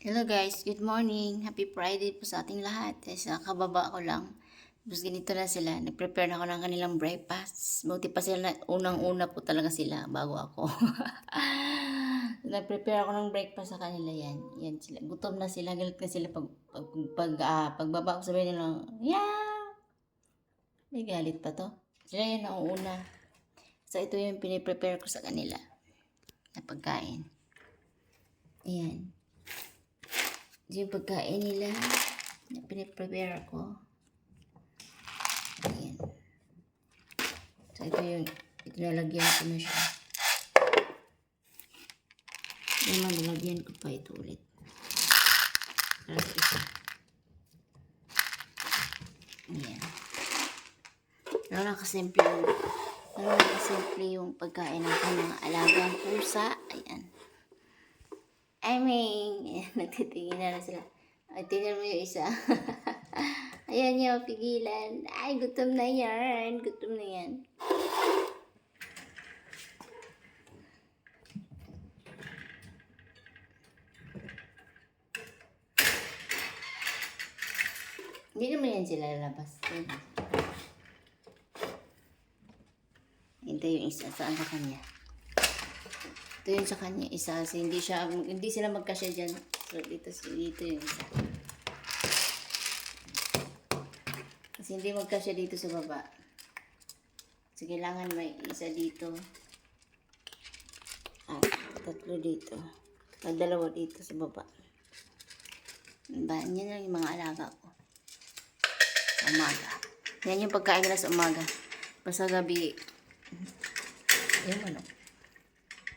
Hello guys, good morning. Happy Friday po sa ating lahat. Sa kababa ko lang. Tapos ganito na sila. Nag-prepare na ako ng kanilang breakfast. Buti pa sila, unang-una po talaga sila bago ako. Nag-prepare ako ng breakfast sa kanila yan. Yan sila. Gutom na sila, galit na sila pagbaba ko sabihin nila, yeah! May galit pa to. Sila yan nauuna. So ito yung piniprepare ko sa kanila na pagkain. Ayan. Yung pagkain nila na piniprepare ko. Ayan. So ito nalagyan ko na siya. Yung nalagyan ko pa ito ulit. Para sa isa. Ayan. Nakasimple yung pagkain ng mga alagang pusa. Ayan. I mean, nagtitingin na sila. Ay, tingnan mo yung isa. Ayan niya, pigilan. Ay, gutom na yan. Gutom na yan. Hindi naman yan sila lalabas. Ito yung isa. Saan sa kanya? Ito yung sa kanya isa. Kasi hindi sila magkasya dyan. So, dito yung isa. Kasi hindi magkasya dito sa baba. So, kailangan may isa dito. At tatlo dito. At dalawa dito sa baba. Diba? Yan lang yung mga alaga ko. Sa umaga. Yan yung pagkain nila sa umaga. Basta gabi. Yung manok.